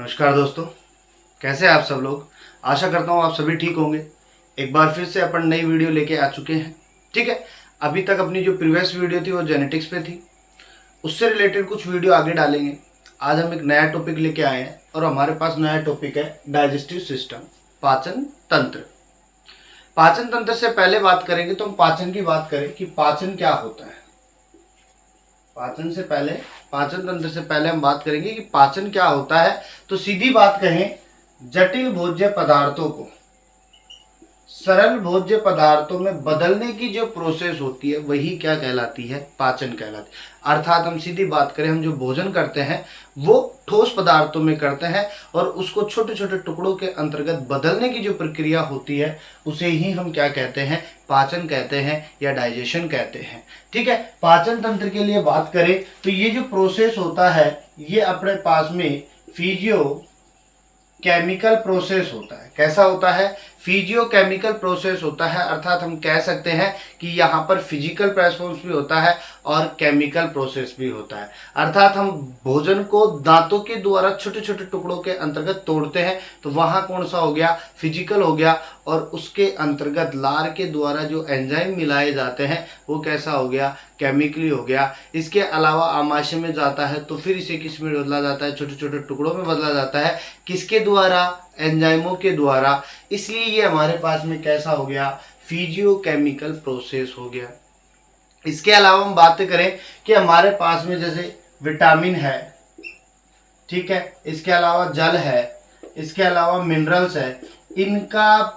नमस्कार दोस्तों, कैसे हैं आप सब लोग। आशा करता हूँ आप सभी ठीक होंगे। एक बार फिर से अपन नई वीडियो लेके आ चुके हैं। ठीक है, अभी तक अपनी जो प्रीवियस वीडियो थी वो जेनेटिक्स पे थी, उससे रिलेटेड कुछ वीडियो आगे डालेंगे। आज हम एक नया टॉपिक लेके आए हैं और हमारे पास नया टॉपिक है डाइजेस्टिव सिस्टम, पाचन तंत्र। पाचन तंत्र से पहले बात करेंगे तो हम पाचन की बात करें कि पाचन क्या होता है। पाचन तंत्र से पहले हम बात करेंगे कि पाचन क्या होता है। तो सीधी बात कहें, जटिल भोज्य पदार्थों को सरल भोज्य पदार्थों में बदलने की जो प्रोसेस होती है वही क्या कहलाती है, पाचन कहलाती है। अर्थात हम सीधी बात करें, हम जो भोजन करते हैं वो ठोस पदार्थों में करते हैं और उसको छोटे छोटे टुकड़ों के अंतर्गत बदलने की जो प्रक्रिया होती है उसे ही हम क्या कहते हैं, पाचन कहते हैं या डाइजेशन कहते हैं। ठीक है, पाचन तंत्र के लिए बात करें तो ये जो प्रोसेस होता है ये अपने पास में फिजियो केमिकल प्रोसेस होता है। कैसा होता है, फिजियो केमिकल प्रोसेस होता है। अर्थात हम कह सकते हैं कि यहाँ पर फिजिकल प्रोसेस भी होता है और केमिकल प्रोसेस भी होता है। अर्थात हम भोजन को दांतों के द्वारा छोटे छोटे टुकड़ों के अंतर्गत तोड़ते हैं तो वहाँ कौन सा हो गया, फिजिकल हो गया। और उसके अंतर्गत लार के द्वारा जो एंजाइम मिलाए जाते हैं वो कैसा हो गया, केमिकली हो गया। इसके अलावा आमाशय में जाता है तो फिर इसे किस में बदला जाता है, छोटे छोटे टुकड़ों में बदला जाता है। किसके द्वारा, एंजाइमों के द्वारा। इसलिए ये हमारे पास में कैसा हो गया, फिजियो केमिकल प्रोसेस हो गया। इसके अलावा हम बात करें कि हमारे पास में जैसे विटामिन है, ठीक है, इसके अलावा जल है, इसके अलावा मिनरल्स है, इनका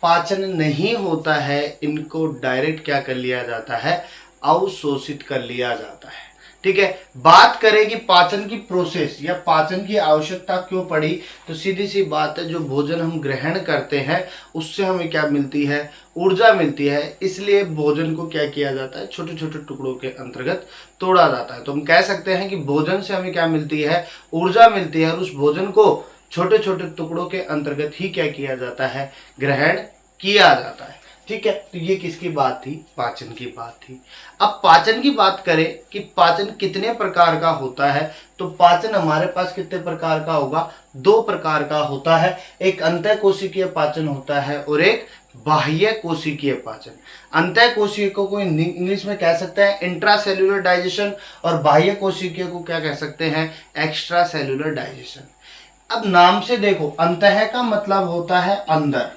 पाचन नहीं होता है, इनको डायरेक्ट क्या कर लिया जाता है, अवशोषित कर लिया जाता है। ठीक है, बात करें कि पाचन की प्रोसेस या पाचन की आवश्यकता क्यों पड़ी, तो सीधी सी बात है, जो भोजन हम ग्रहण करते हैं उससे हमें क्या मिलती है, ऊर्जा मिलती है। इसलिए भोजन को क्या किया जाता है, छोटे छोटे टुकड़ों के अंतर्गत तोड़ा जाता है। तो हम कह सकते हैं कि भोजन से हमें क्या मिलती है, ऊर्जा मिलती है। और उस भोजन को छोटे छोटे टुकड़ों के अंतर्गत ही क्या किया जाता है, ग्रहण किया जाता है। ठीक है, तो ये किसकी बात थी, पाचन की बात थी। अब पाचन की बात करें कि पाचन कितने प्रकार का होता है, तो पाचन हमारे पास कितने प्रकार का होगा, दो प्रकार का होता है। एक अंतःकोशिकीय पाचन होता है और एक बाह्य कोशिकीय पाचन। अंतःकोशिकीय को इंग्लिश में कह सकते हैं इंट्रा सेल्यूलर डाइजेशन और बाह्य कोशिकीय को क्या कह सकते हैं, एक्स्ट्रा सेल्यूलर डाइजेशन। अब नाम से देखो, अंतः का मतलब होता है अंदर,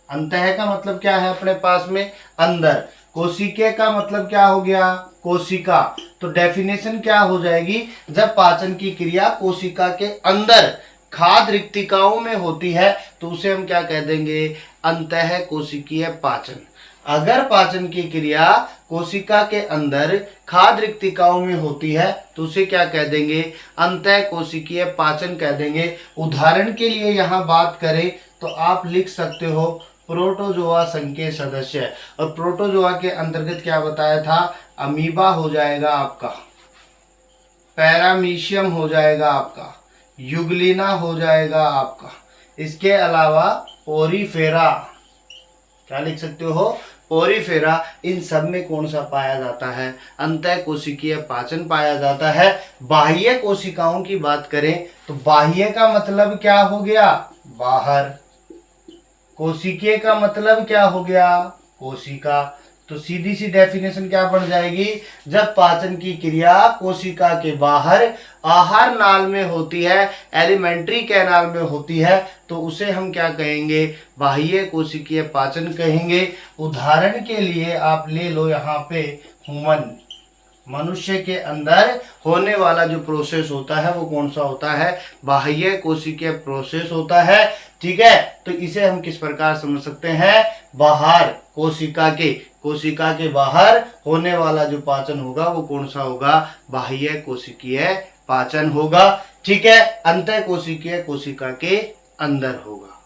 अंतः का मतलब क्या है अपने पास में, अंदर। कोशिकीय का मतलब क्या हो गया, कोशिका। तो डेफिनेशन क्या हो जाएगी, जब पाचन की क्रिया कोशिका के अंदर खाद्य रिक्तिकाओं में होती है तो उसे हम क्या कह देंगे, अंतः कोशिकीय पाचन। अगर पाचन की क्रिया कोशिका के अंदर खाद्य रिक्तिकाओं में होती है तो उसे क्या कह देंगे, अंतः कोशिकीय पाचन कह देंगे। उदाहरण के लिए यहाँ बात करें तो आप लिख सकते हो प्रोटोजोआ संघ के सदस्य। और प्रोटोजोआ के अंतर्गत क्या बताया था, अमीबा हो जाएगा आपका, पैरामीशियम हो जाएगा आपका, युगलिना हो जाएगा आपका। इसके अलावा पोरीफेरा, क्या लिख सकते हो, पोरीफेरा। इन सब में कौन सा पाया जाता है, अंतः कोशिकीय पाचन पाया जाता है। बाह्य कोशिकाओं की बात करें तो बाह्य का मतलब क्या हो गया, बाहर। कोशिकीय का मतलब क्या हो गया, कोशिका। तो सीधी सी डेफिनेशन क्या बन जाएगी, जब पाचन की क्रिया कोशिका के बाहर आहार नाल में होती है, एलिमेंट्री कैनाल में होती है, तो उसे हम क्या कहेंगे, बाह्य कोशिकीय पाचन कहेंगे। उदाहरण के लिए आप ले लो यहाँ पे ह्यूमन, मनुष्य के अंदर होने वाला जो प्रोसेस होता है वो कौन सा होता है, बाह्य कोशिकीय प्रोसेस होता है। ठीक है, तो इसे हम किस प्रकार समझ सकते हैं, बाहर कोशिका के बाहर होने वाला जो पाचन होगा वो कौन सा होगा, बाह्य कोशिकीय पाचन होगा। ठीक है, अंतः कोशिकीय कोशिका के अंदर होगा।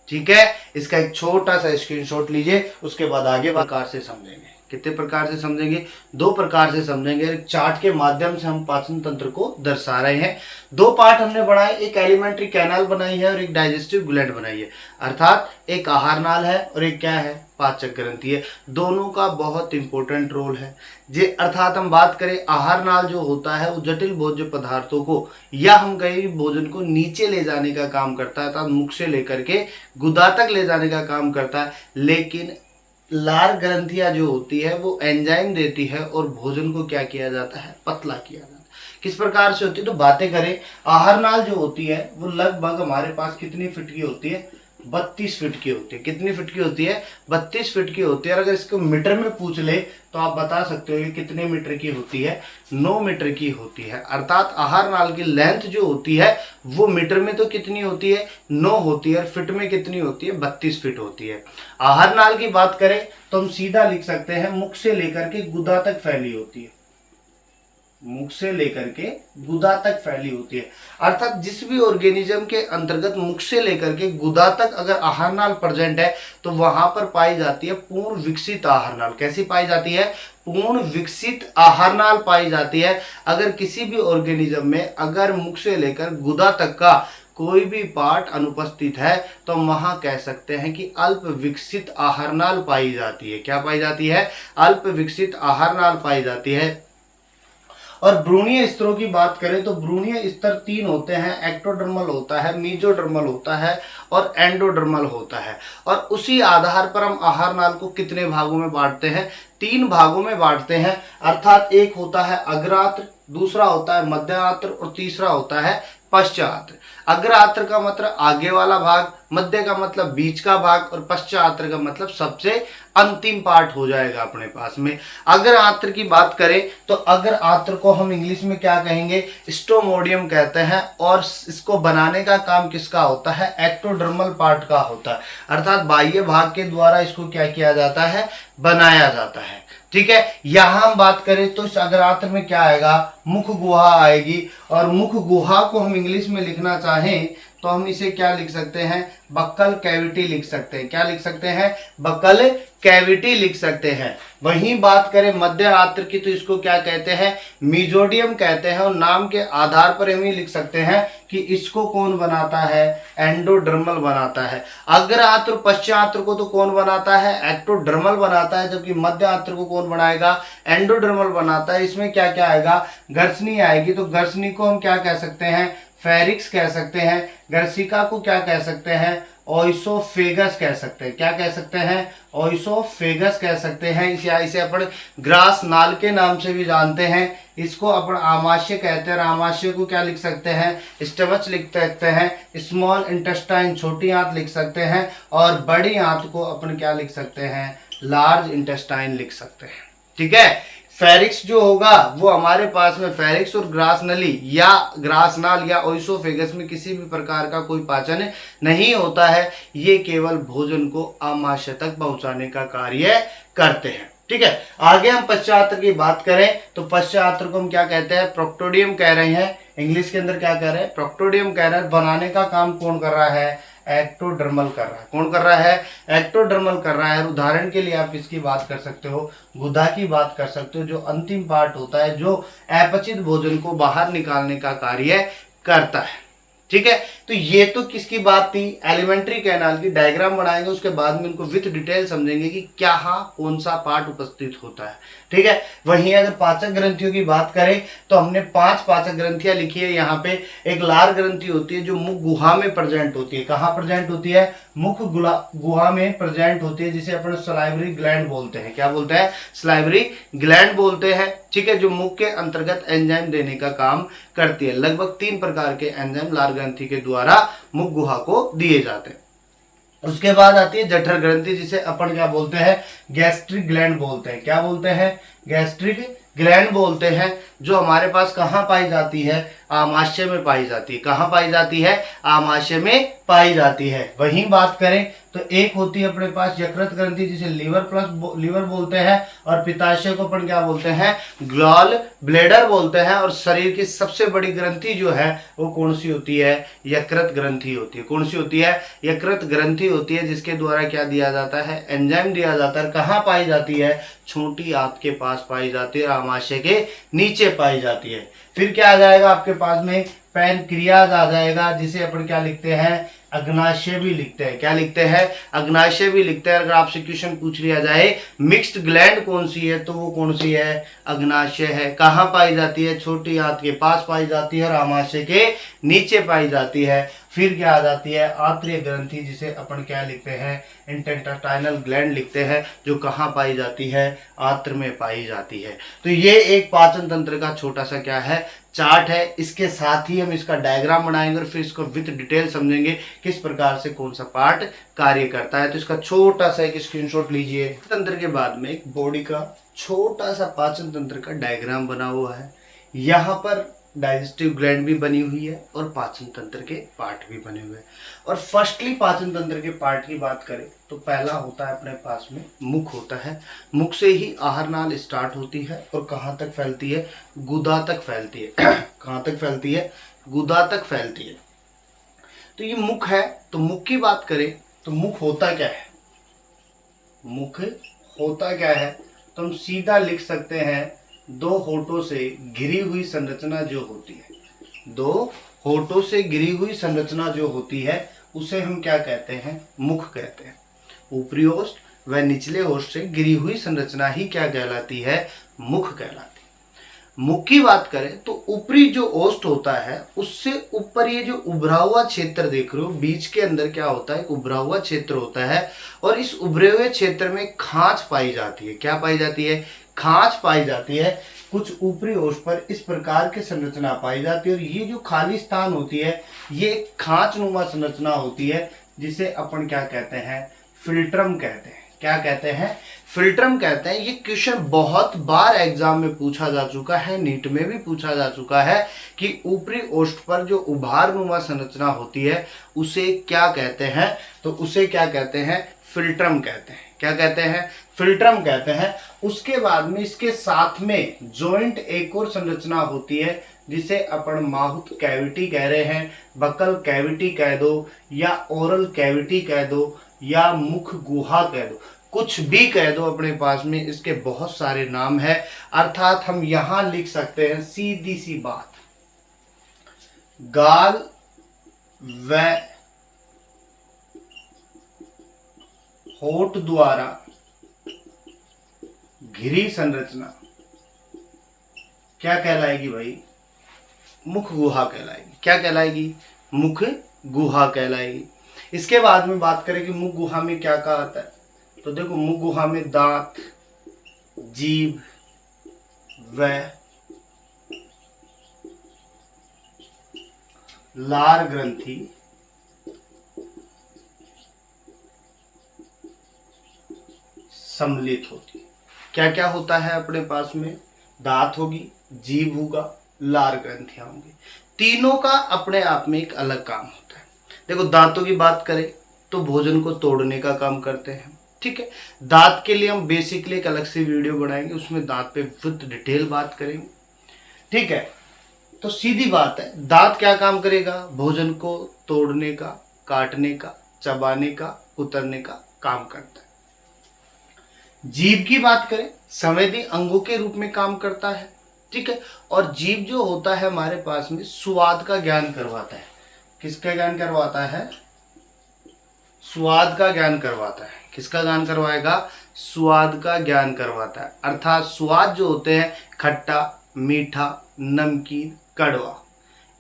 ठीक है, इसका एक छोटा सा स्क्रीनशॉट लीजिए, उसके बाद आगे प्रकार से समझेंगे। कितने प्रकार से समझेंगे? 2 प्रकार से समझेंगे। एक चार्ट के माध्यम से हम पाचन तंत्र को दर्शा रहे हैं। 2 पार्ट हमने बनाए, एक एलिमेंट्री कैनाल बनाई है और एक डाइजेस्टिव ग्लैंड बनाई है, अर्थात एक आहार नाल है और एक क्या है? पाचक ग्रंथि है। दोनों का बहुत इंपॉर्टेंट रोल है जे, अर्थात हम बात करें आहार नाल जो होता है वो जटिल भोज्य पदार्थों को या हम कहीं भी भोजन को नीचे ले जाने का काम करता है, अर्थात मुख से लेकर के गुदा तक ले जाने का काम करता है। लेकिन लार ग्रंथियां जो होती है वो एंजाइम देती है और भोजन को क्या किया जाता है? पतला किया जाता है। किस प्रकार से होती है? तो बातें करें, आहार नाल जो होती है वो लगभग हमारे पास कितनी फीट की होती है? 32 फीट की होती है। कितनी फीट की होती है? 32 फीट की होती है। और अगर इसको मीटर में पूछ ले तो आप बता सकते हो कि कितने मीटर की होती है? 9 मीटर की होती है। अर्थात आहार नाल की लेंथ जो होती है वो मीटर में तो कितनी होती है? 9 होती है, और फीट में कितनी होती है? 32 फीट होती है। आहार नाल की बात करें तो हम सीधा लिख सकते हैं मुख से लेकर के गुदा तक फैली होती है। मुख से लेकर के गुदा तक फैली होती है, अर्थात जिस भी ऑर्गेनिज्म के अंतर्गत मुख से लेकर के गुदा तक अगर आहार नाल प्रेजेंट है तो वहां पर पाई जाती है पूर्ण विकसित आहार नाल। कैसी पाई जाती है? पूर्ण विकसित आहार नाल पाई जाती है। अगर किसी भी ऑर्गेनिज्म में अगर मुख से लेकर गुदा तक का कोई भी पार्ट अनुपस्थित है तो वहां कह सकते हैं कि अल्प विकसित आहार नाल पाई जाती है। क्या पाई जाती है? अल्प विकसित आहार नाल पाई जाती है। और भ्रूणीय स्तरों की बात करें तो भ्रूणीय स्तर 3 होते हैं, एक्टोडर्मल होता है, मीजोडर्मल होता है और एंडोडर्मल होता है। और उसी आधार पर हम आहार नाल को कितने भागों में बांटते हैं? 3 भागों में बांटते हैं, अर्थात एक होता है अग्रात्र, दूसरा होता है मध्यात्र और तीसरा होता है पश्चात्र। अग्रात्र का मतलब आगे वाला भाग, मध्य का मतलब बीच का भाग और पश्चात्र का मतलब सबसे अंतिम पार्ट हो जाएगा अपने पास में। अग्रात्र की बात करें तो अग्रात्र को हम इंग्लिश में क्या कहेंगे? स्टोमोडियम कहते हैं। और इसको बनाने का काम किसका होता है? एक्टोडर्मल पार्ट का होता है, अर्थात बाह्य भाग के द्वारा इसको क्या किया जाता है? बनाया जाता है। ठीक है, यहां हम बात करें तो इस अग्रात्र में क्या आएगा? मुख गुहा आएगी। और मुख गुहा को हम इंग्लिश में लिखना चाहें तो हम इसे क्या लिख सकते हैं? बक्कल कैविटी लिख सकते हैं। क्या लिख सकते हैं? बक्कल कैविटी लिख सकते हैं। वहीं बात करें मध्य आत्र की तो इसको क्या कहते हैं? मीजोडियम कहते हैं। और नाम के आधार पर हम ये लिख सकते हैं कि इसको कौन बनाता है? एंडोडर्मल बनाता है। अग्र आत्र पश्चात्र को तो कौन बनाता है? एक्टोडर्मल बनाता है, जबकि मध्य आत्र को कौन बनाएगा? एंडोडर्मल बनाता है। इसमें क्या क्या आएगा? घर्षणी आएगी। तो घर्षणी को हम क्या कह सकते हैं? फेरिक्स कह सकते हैं। घर्षिका को क्या कह सकते हैं? ओइसोफेगस कह सकते हैं। क्या कह सकते हैं? ओइसोफेगस कह सकते हैं। इसे अपन ग्रास नाल के नाम से भी जानते हैं। इसको अपन आमाशय कहते हैं। आमाशय को क्या लिख सकते हैं? स्टमच लिख सकते हैं। स्मॉल इंटेस्टाइन छोटी आंत लिख सकते हैं। और बड़ी आंत को अपन क्या लिख सकते हैं? लार्ज इंटेस्टाइन लिख सकते हैं। ठीक है, फेरिक्स जो होगा वो हमारे पास में फेरिक्स और ग्रास नली या ग्रास नाल या ओइसोफेगस में किसी भी प्रकार का कोई पाचन नहीं होता है। ये केवल भोजन को आमाशय तक पहुंचाने का कार्य करते हैं। ठीक है, आगे हम पश्चात्र की बात करें तो पश्चात्र को हम क्या कहते हैं? प्रोक्टोडियम कह रहे हैं। इंग्लिश के अंदर क्या कह रहे हैं? प्रोक्टोडियम कह रहे हैं। बनाने का काम कौन कर रहा है? एक्टोडर्मल कर रहा है। कौन कर रहा है? एक्टोडर्मल कर रहा है। उदाहरण के लिए आप इसकी बात कर सकते हो, गुदा की बात कर सकते हो, जो अंतिम पार्ट होता है जो अपचित भोजन को बाहर निकालने का कार्य करता है। ठीक है, तो ये तो किसकी बात थी? एलिमेंट्री कैनाल की। डायग्राम बनाएंगे, उसके बाद में इनको विथ डिटेल समझेंगे कि क्या कौन सा पार्ट उपस्थित होता है। ठीक है, वहीं अगर पाचक ग्रंथियों की बात करें तो हमने 5 पाचक ग्रंथियां लिखी है यहाँ पे। एक लार ग्रंथि होती है जो मुख गुहा में प्रेजेंट होती है। कहाँ प्रेजेंट होती है? मुख गुहा में प्रेजेंट होती है, जिसे अपन सलाइवरी ग्लैंड बोलते हैं। क्या बोलते हैं? सलाइवरी ग्लैंड बोलते हैं। ठीक है, जो मुख के अंतर्गत एंजाइम देने का काम करती है। लगभग 3 प्रकार के एंजाइम लार ग्रंथि के द्वारा मुख गुहा को दिए जाते हैं। उसके बाद आती है जठर ग्रंथि, जिसे अपन क्या बोलते हैं? गैस्ट्रिक ग्लैंड बोलते हैं। क्या बोलते हैं? गैस्ट्रिक ग्लैंड बोलते हैं, जो हमारे पास कहाँ पाई जाती है? आमाशय में पाई जाती है। कहाँ पाई जाती है? आमाशय में पाई जाती है। वहीं बात करें तो एक होती है अपने पास यकृत ग्रंथि जिसे लीवर बोलते हैं, और पित्ताशय को अपन क्या बोलते हैं? गॉल ब्लैडर बोलते हैं। और शरीर की सबसे बड़ी ग्रंथि जो है वो कौन सी होती है? यकृत ग्रंथि होती है। कौन सी होती है? यकृत ग्रंथि होती है, जिसके द्वारा क्या दिया जाता है? एंजाइम दिया जाता है। कहाँ पाई जाती है? छोटी आंत के पास पाई जाती है, आमाशय के नीचे पाई जाती है। फिर क्या आ जाएगा आपके पास में? पैनक्रियाज आ जाएगा, जिसे अपन क्या लिखते हैं? अग्नाशय भी लिखते हैं। क्या लिखते हैं? अग्नाशय भी लिखते हैं। अगर आपसे क्वेश्चन पूछ लिया जाए मिक्स्ड ग्लैंड कौन सी है, तो वो कौन सी है? अग्नाशय है। कहाँ पाई जाती है? छोटी आंत के पास पाई जाती है और आमाशय के नीचे पाई जाती है। फिर क्या आ जाती है? आंतरिक ग्रंथि, जिसे अपन क्या लिखते हैं? इंटेस्टाइनल ग्लैंड लिखते हैं, जो कहाँ पाई जाती है? आंत्र में पाई जाती है। तो ये एक पाचन तंत्र का छोटा सा क्या है? चार्ट है। इसके साथ ही हम इसका डायग्राम बनाएंगे और फिर इसको विथ डिटेल समझेंगे किस प्रकार से कौन सा पार्ट कार्य करता है। तो इसका छोटा सा एक स्क्रीनशॉट लीजिए। तंत्र के बाद में एक बॉडी का छोटा सा पाचन तंत्र का डायग्राम बना हुआ है। यहाँ पर डाइजेस्टिव ग्लैंड भी बनी हुई है और पाचन तंत्र के पार्ट भी बने हुए हैं। और फर्स्टली पाचन तंत्र के पार्ट की बात करें तो पहला होता है अपने पास में मुख होता है। मुख से ही आहार नाल स्टार्ट होती है और कहाँ तक फैलती है? गुदा तक फैलती है। कहाँ तक फैलती है? गुदा तक फैलती है। तो ये मुख है। तो मुख की बात करें तो मुख होता क्या है? मुख होता क्या है? तो हम सीधा लिख सकते हैं, दो होठों से घिरी हुई संरचना जो होती है, दो होठों से घिरी हुई संरचना जो होती है उसे हम क्या कहते हैं? मुख कहते हैं। ऊपरी ओष्ठ व निचले ओष्ठ से घिरी हुई संरचना ही क्या कहलाती है? मुख कहलाती है। मुख की बात करें तो ऊपरी जो ओष्ठ होता है उससे ऊपर ये जो उभरा हुआ क्षेत्र देख रहे हो, बीच के अंदर क्या होता है? उभरा हुआ क्षेत्र होता है। और इस उभरे हुए क्षेत्र में खांच पाई जाती है। क्या पाई जाती है? खांच पाई जाती है। कुछ ऊपरी ओष्ठ पर इस प्रकार की संरचना पाई जाती है और ये जो खाली स्थान होती है ये खांच नुमा संरचना होती है, जिसे अपन क्या कहते हैं? फिल्ट्रम कहते हैं। क्या कहते हैं? फिल्ट्रम कहते हैं। ये क्वेश्चन बहुत बार एग्जाम में पूछा जा चुका है, नीट में भी पूछा जा चुका है कि ऊपरी ओष्ठ पर जो उभार नुमा संरचना होती है उसे क्या कहते हैं? तो उसे क्या कहते हैं? फिल्ट्रम कहते हैं। क्या कहते हैं? फिल्ट्रम कहते हैं। उसके बाद में इसके साथ में जॉइंट एक और संरचना होती है, जिसे अपन माउथ कैविटी कह रहे हैं, बकल कैविटी कह दो, या ओरल कैविटी कह दो, या मुख गुहा कह दो, कुछ भी कह दो अपने पास में। इसके बहुत सारे नाम है। अर्थात हम यहां लिख सकते हैं सीधी सी बात, गाल व होठ द्वारा घिरी संरचना क्या कहलाएगी भाई? मुख गुहा कहलाएगी। क्या कहलाएगी? मुख गुहा कहलाएगी। इसके बाद में बात करें कि मुख गुहा में क्या क्या आता है, तो देखो मुख गुहा में दांत, जीभ व लार ग्रंथि सम्मिलित होती है। क्या क्या होता है अपने पास में? दांत होगी, जीभ होगा, लार ग्रंथियां होंगी। तीनों का अपने आप में एक अलग काम होता है। देखो दांतों की बात करें तो भोजन को तोड़ने का काम करते हैं। ठीक है, दांत के लिए हम बेसिकली एक अलग से वीडियो बनाएंगे, उसमें दांत पे विद डिटेल बात करेंगे। ठीक है, तो सीधी बात है, दांत क्या काम करेगा? भोजन को तोड़ने का, काटने का, चबाने का, कुतरने का काम करता है। जीभ की बात करें, संवेदी अंगों के रूप में काम करता है। ठीक है, और जीभ जो होता है हमारे पास में स्वाद का ज्ञान करवाता है। किसका ज्ञान करवाता है? स्वाद का ज्ञान करवाता है। किसका ज्ञान करवाएगा? स्वाद का ज्ञान करवाता है। अर्थात स्वाद जो होते हैं खट्टा, मीठा, नमकीन, कड़वा,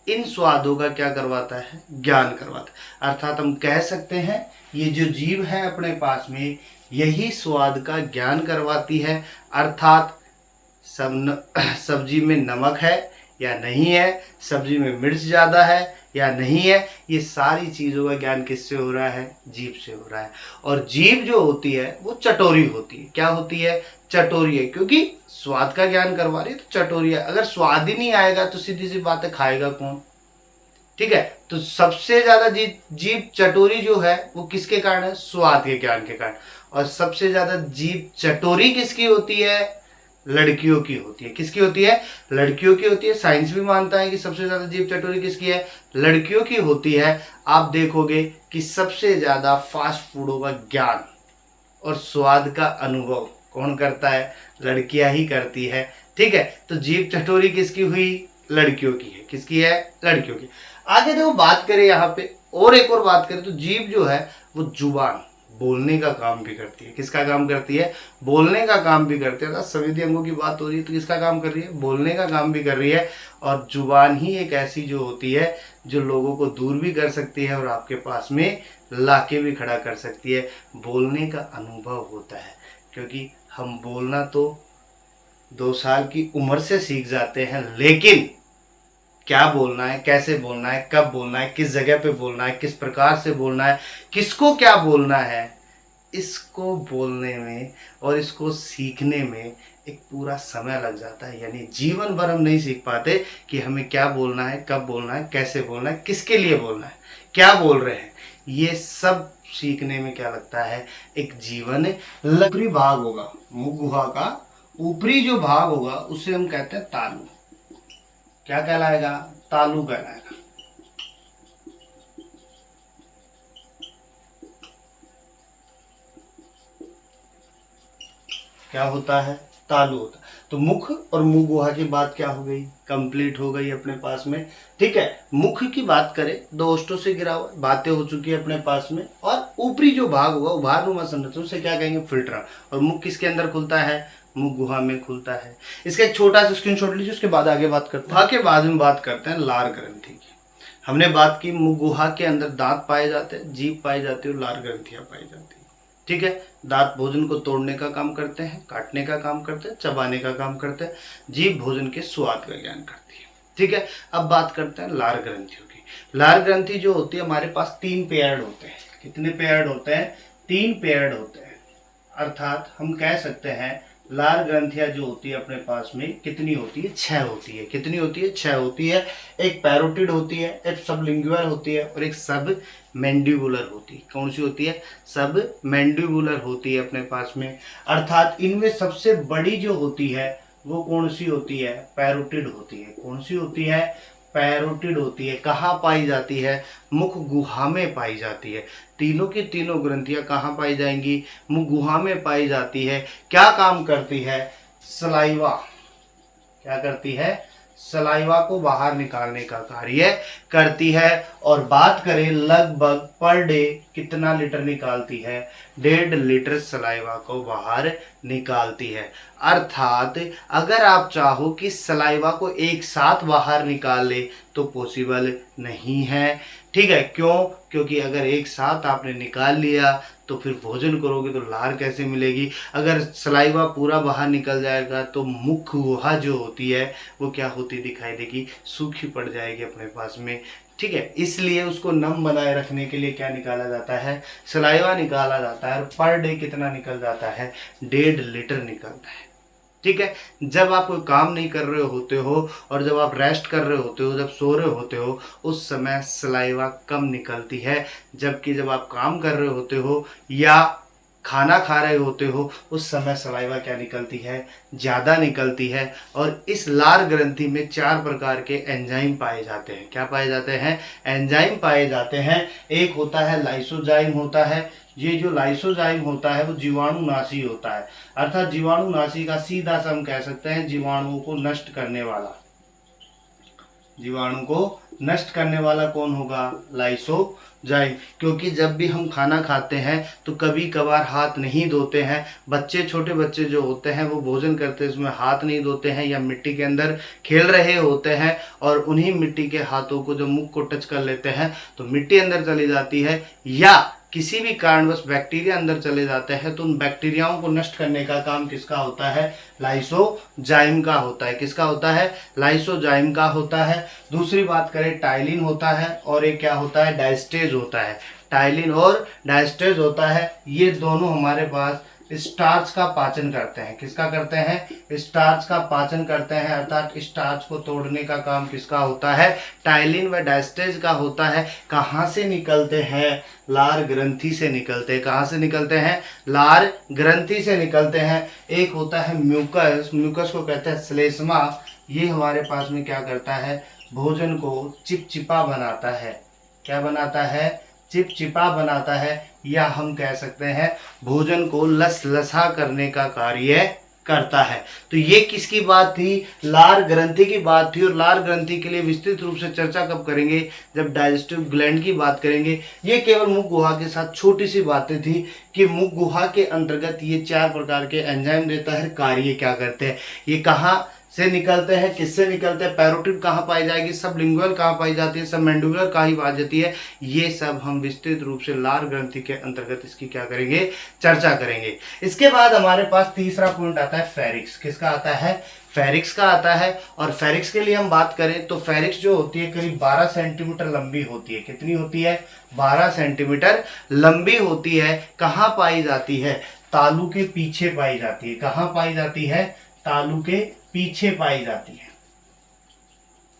इन स्वादों का क्या करवाता है? ज्ञान करवाता है। अर्थात हम कह सकते हैं ये जो जीभ है अपने पास में यही स्वाद का ज्ञान करवाती है। अर्थात सब्जी में नमक है या नहीं है, सब्जी में मिर्च ज़्यादा है या नहीं है, ये सारी चीज़ों का ज्ञान किससे हो रहा है? जीभ से हो रहा है। और जीभ जो होती है वो चटोरी होती है। क्या होती है? चटोरी है, क्योंकि स्वाद का ज्ञान करवा रही है तो चटोरी है। अगर स्वाद ही नहीं आएगा तो सीधी सी बात है, खाएगा कौन? ठीक है, तो सबसे ज्यादा जीभ चटोरी जो है वो किसके कारण है? स्वाद के ज्ञान के कारण। और सबसे ज्यादा जीभ चटोरी किसकी होती है? लड़कियों की होती है। किसकी होती है? लड़कियों की होती है। साइंस भी मानता है कि सबसे ज्यादा जीभ चटोरी किसकी है? लड़कियों की होती है। आप देखोगे कि सबसे ज्यादा फास्ट फूडों का ज्ञान और स्वाद का अनुभव कौन करता है? लड़कियां ही करती है। ठीक है, तो जीभ चटोरी किसकी हुई? लड़कियों की है। किसकी है? लड़कियों की। आगे देखो, बात करें यहाँ पे और एक और बात करें तो जीभ जो है वो जुबान, बोलने का काम भी करती है। किसका काम करती है? बोलने का काम भी करती है। संवेदी अंगों की बात हो रही है तो किसका काम कर रही है? बोलने का काम भी कर रही है। और जुबान ही एक ऐसी जो होती है जो लोगों को दूर भी कर सकती है और आपके पास में लाके भी खड़ा कर सकती है। बोलने का अनुभव होता है, क्योंकि हम बोलना तो 2 साल की उम्र से सीख जाते हैं, लेकिन क्या बोलना है, कैसे बोलना है, कब बोलना है, किस जगह पे बोलना है, किस प्रकार से बोलना है, किसको क्या बोलना है, इसको बोलने में और इसको सीखने में एक पूरा समय लग जाता है। यानी जीवन भर हम नहीं सीख पाते कि हमें क्या बोलना है, कब बोलना है, कैसे बोलना है, किसके लिए बोलना है, क्या बोल रहे हैं। ये सब सीखने में क्या लगता है? एक जीवन। ऊपरी भाग होगा मुख गुहा का, ऊपरी जो भाग होगा उसे हम कहते हैं तालु। क्या कहलाएगा? तालु कहलाएगा। क्या होता है? तालु होता है। तो मुख और मुख गुहा की बात क्या हो गई? कंप्लीट हो गई अपने पास में। ठीक है, मुख की बात करें, 2 ओष्ठों से घिरा हुआ, बातें हो चुकी है अपने पास में। और ऊपरी जो भाग होगा उभारनुमा संरचना, उसे क्या कहेंगे? फिल्टर। और मुख किसके अंदर खुलता है? मुख गुहा में खुलता है। इसका एक छोटा सा स्क्रीनशॉट लीजिए, उसके बाद आगे बात करते हैं। के बाद में बात करते हैं लार ग्रंथि की। हमने बात की मुख गुहा के अंदर दांत पाए जाते हैं, जीभ पाई जाती है और लार ग्रंथियां पाई जाती है। ठीक है, दांत भोजन को तोड़ने का काम करते हैं, काटने का काम करते हैं, चबाने का काम करते हैं। जीभ भोजन के स्वाद का ज्ञान करती है। ठीक है, अब बात करते हैं लार ग्रंथियों की। लार ग्रंथि जो होती है, हमारे पास 3 पेयर्ड होते हैं। कितने पेयर्ड होते हैं? 3 पेयर्ड होते हैं। अर्थात हम कह सकते हैं लार ग्रंथियां जो होती है अपने पास में कितनी होती है? 6 होती है। कितनी होती है? 6 होती है। एक पैरोटिड होती है, एक सबलिंगुअल होती है और एक सब मैंडिबुलर होती है। कौन सी होती है? सब मैंडिबुलर होती है अपने पास में। अर्थात इनमें सबसे बड़ी जो होती है वो कौन सी होती है? पैरोटिड होती है। कौन सी होती है? पैरोटिड होती है। कहाँ पाई जाती है? मुख गुहा में पाई जाती है। तीनों की तीनों ग्रंथियां कहाँ पाई जाएंगी? मुख गुहा में पाई जाती है। क्या काम करती है? सलाइवा। क्या करती है? सलाइवा को बाहर निकालने का कार्य करती है। और बात करें लगभग पर डे कितना लीटर निकालती है? 1.5 लीटर सलाइवा को बाहर निकालती है। अर्थात अगर आप चाहो कि सलाइवा को एक साथ बाहर निकाल ले तो पॉसिबल नहीं है। ठीक है, क्यों? क्योंकि अगर एक साथ आपने निकाल लिया तो फिर भोजन करोगे तो लार कैसे मिलेगी? अगर सलाइवा पूरा बाहर निकल जाएगा तो मुख गुहा जो होती है वो क्या होती दिखाई देगी? सूखी पड़ जाएगी अपने पास में। ठीक है, इसलिए उसको नम बनाए रखने के लिए क्या निकाला जाता है? सलाइवा निकाला जाता है। और पर डे कितना निकल जाता है? 1.5 लीटर निकलता है। ठीक है, जब आप कोई काम नहीं कर रहे होते हो और जब आप रेस्ट कर रहे होते हो, जब सो रहे होते हो, उस समय सलाइवा कम निकलती है। जबकि जब आप काम कर रहे होते हो या खाना खा रहे होते हो उस समय सलाइवा क्या निकलती है? ज़्यादा निकलती है। और इस लार ग्रंथि में 4 प्रकार के एंजाइम पाए जाते हैं। क्या पाए जाते हैं? एंजाइम पाए जाते हैं। एक होता है लाइसोजाइम होता है। ये जो लाइसोजाइम होता है वो जीवाणुनाशी होता है। अर्थात जीवाणुनाशी का सीधा सा हम कह सकते हैं जीवाणुओं को नष्ट करने वाला। जीवाणु को नष्ट करने वाला कौन होगा? लाइसोजाइम। क्योंकि जब भी हम खाना खाते हैं तो कभी कभार हाथ नहीं धोते हैं। बच्चे, छोटे बच्चे जो होते हैं वो भोजन करते हैं, उसमें हाथ नहीं धोते हैं या मिट्टी के अंदर खेल रहे होते हैं और उन्हीं मिट्टी के हाथों को जब मुख को टच कर लेते हैं तो मिट्टी अंदर चली जाती है। या किसी भी कारणवश बैक्टीरिया अंदर चले जाते हैं तो उन बैक्टीरियाओं को नष्ट करने का काम किसका होता है? लाइसोजाइम का होता है। किसका होता है? लाइसोजाइम का होता है। दूसरी बात करें, टाइलिन होता है और एक क्या होता है? डायस्टेज होता है। टाइलिन और डायस्टेज होता है। ये दोनों हमारे पास स्टार्च का पाचन करते हैं। किसका करते हैं? स्टार्च का पाचन करते हैं, अर्थात स्टार्च को तोड़ने का काम किसका होता है? टाइलिन व डायस्टेज का होता है। कहाँ से निकलते हैं? लार ग्रंथि से निकलते हैं। कहाँ से निकलते हैं? लार ग्रंथि से निकलते हैं। एक होता है म्यूकस, म्यूकस को कहते हैं श्लेष्मा। ये हमारे पास में क्या करता है? भोजन को चिपचिपा बनाता है। क्या बनाता है? चिपचिपा बनाता है, या हम कह सकते हैं भोजन को लसलसा करने का कार्य करता है। तो ये किसकी बात थी? लार ग्रंथि की बात थी। और लार ग्रंथि के लिए विस्तृत रूप से चर्चा कब करेंगे? जब डाइजेस्टिव ग्लैंड की बात करेंगे। ये केवल मुख गुहा के साथ छोटी सी बातें थी कि मुख गुहा के अंतर्गत ये 4 प्रकार के एंजाइम देता है, कार्य क्या करते हैं, ये कहाँ से निकलते हैं, किससे निकलते हैं, पैरोटिड कहाँ पाई जाएगी, सबलिंगुअल कहाँ पाई जाती है, सब मैंडिबुलर कहाँ ही पाई जाती है, ये सब हम विस्तृत रूप से लार ग्रंथि के अंतर्गत इसकी क्या करेंगे? चर्चा करेंगे। इसके बाद हमारे पास तीसरा पॉइंट आता है फेरिक्स। किसका आता है? फेरिक्स का आता है। और फेरिक्स के लिए हम बात करें तो फेरिक्स जो होती है करीब 12 सेंटीमीटर लंबी होती है। कितनी होती है? 12 सेंटीमीटर लंबी होती है। कहाँ पाई जाती है? तालू के पीछे पाई जाती है। कहाँ पाई जाती है? तालू के पीछे पाई जाती है।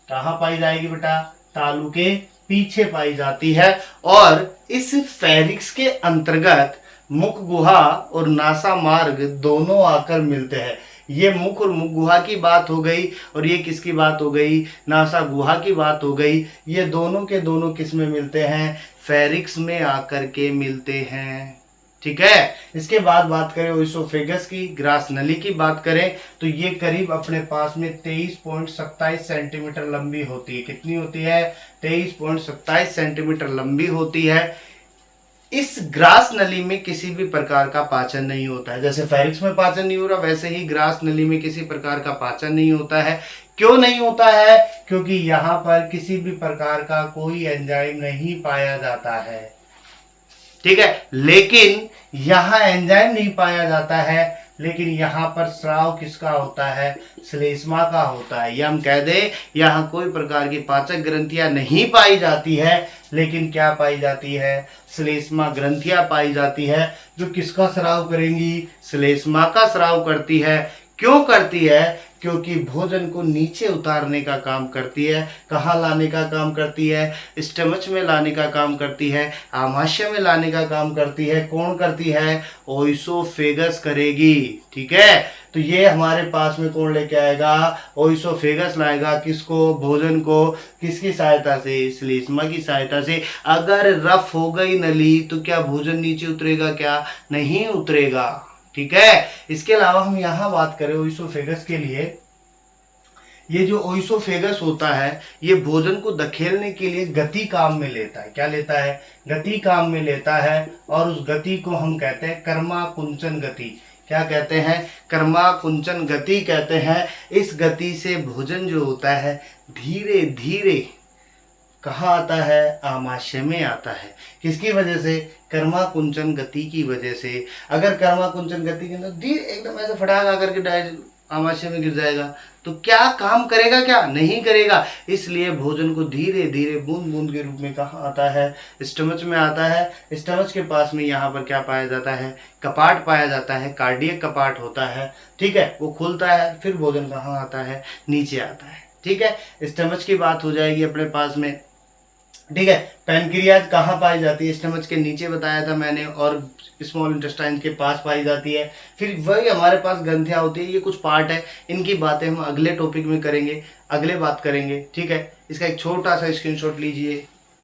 कहाँ पाई जाएगी बेटा? तालू के पीछे पाई जाती है। और इस फेरिक्स के अंतर्गत मुख गुहा और नासा मार्ग दोनों आकर मिलते हैं। ये मुख और मुख गुहा की बात हो गई, और ये किसकी बात हो गई? नासा गुहा की बात हो गई। ये दोनों के दोनों किस में मिलते हैं? फेरिक्स में आकर के मिलते हैं। ठीक है। इसके बाद बात करें ओइसोफेगस की, ग्रास नली की बात करें तो ये करीब अपने पास में 23.27 सेंटीमीटर लंबी होती है। कितनी होती है? 23.27 सेंटीमीटर लंबी होती है। इस ग्रास नली में किसी भी प्रकार का पाचन नहीं होता है। जैसे फेरिक्स में पाचन नहीं हो रहा, वैसे ही ग्रास नली में किसी प्रकार का पाचन नहीं होता है। क्यों नहीं होता है? क्योंकि यहाँ पर किसी भी प्रकार का कोई एंजाइम नहीं पाया जाता है। ठीक है। लेकिन यहाँ एंजाइम नहीं पाया जाता है, लेकिन यहाँ पर स्राव किसका होता है? श्लेष्मा का होता है। या हम कह दें यहाँ कोई प्रकार की पाचक ग्रंथियां नहीं पाई जाती है, लेकिन क्या पाई जाती है? श्लेष्मा ग्रंथियां पाई जाती है, जो किसका स्राव करेंगी? श्लेष्मा का स्राव करती है। क्यों करती है? क्योंकि भोजन को नीचे उतारने का काम करती है। कहाँ लाने का काम करती है? स्टमच में लाने का काम करती है, आमाशय में लाने का काम करती है। कौन करती है? ओइसोफेगस करेगी। ठीक है। तो ये हमारे पास में कौन लेके आएगा? ओइसोफेगस लाएगा। किसको? भोजन को। किसकी सहायता से? श्लेष्मा की सहायता से। अगर रफ हो गई नली तो क्या भोजन नीचे उतरेगा? क्या नहीं उतरेगा। ठीक है। इसके अलावा हम यहाँ बात करें ओइसोफेगस के लिए, ये जो ओइसोफेगस होता है ये भोजन को धकेलने के लिए गति काम में लेता है। क्या लेता है? गति काम में लेता है। और उस गति को हम कहते हैं कर्माकुंचन गति। क्या कहते हैं? कर्माकुंचन गति कहते हैं। इस गति से भोजन जो होता है धीरे धीरे कहाँ आता है? आमाशय में आता है। किसकी वजह से? कर्माकुंचन गति की वजह से। अगर कर्माकुंचन गति के अंदर धीरे एकदम ऐसे फटाक आकर के आमाशय में गिर जाएगा तो क्या काम करेगा? क्या नहीं करेगा। इसलिए भोजन को धीरे धीरे बूंद बूंद के रूप में कहाँ आता है? स्टमच में आता है। स्टमच के पास में यहाँ पर क्या पाया जाता है? कपाट पाया जाता है। कार्डियक कपाट होता है। ठीक है। वो खुलता है, फिर भोजन कहाँ आता है? नीचे आता है। ठीक है। स्टमच की बात हो जाएगी अपने पास में। ठीक है। पैनक्रियाज कहाँ पाई जाती है? स्टमच के नीचे बताया था मैंने, और स्मॉल इंटेस्टाइन के पास पाई जाती है। फिर वही हमारे पास ग्रंथियाँ होती है। ये कुछ पार्ट है, इनकी बातें हम अगले टॉपिक में करेंगे, अगले बात करेंगे। ठीक है। इसका एक छोटा सा स्क्रीनशॉट लीजिए।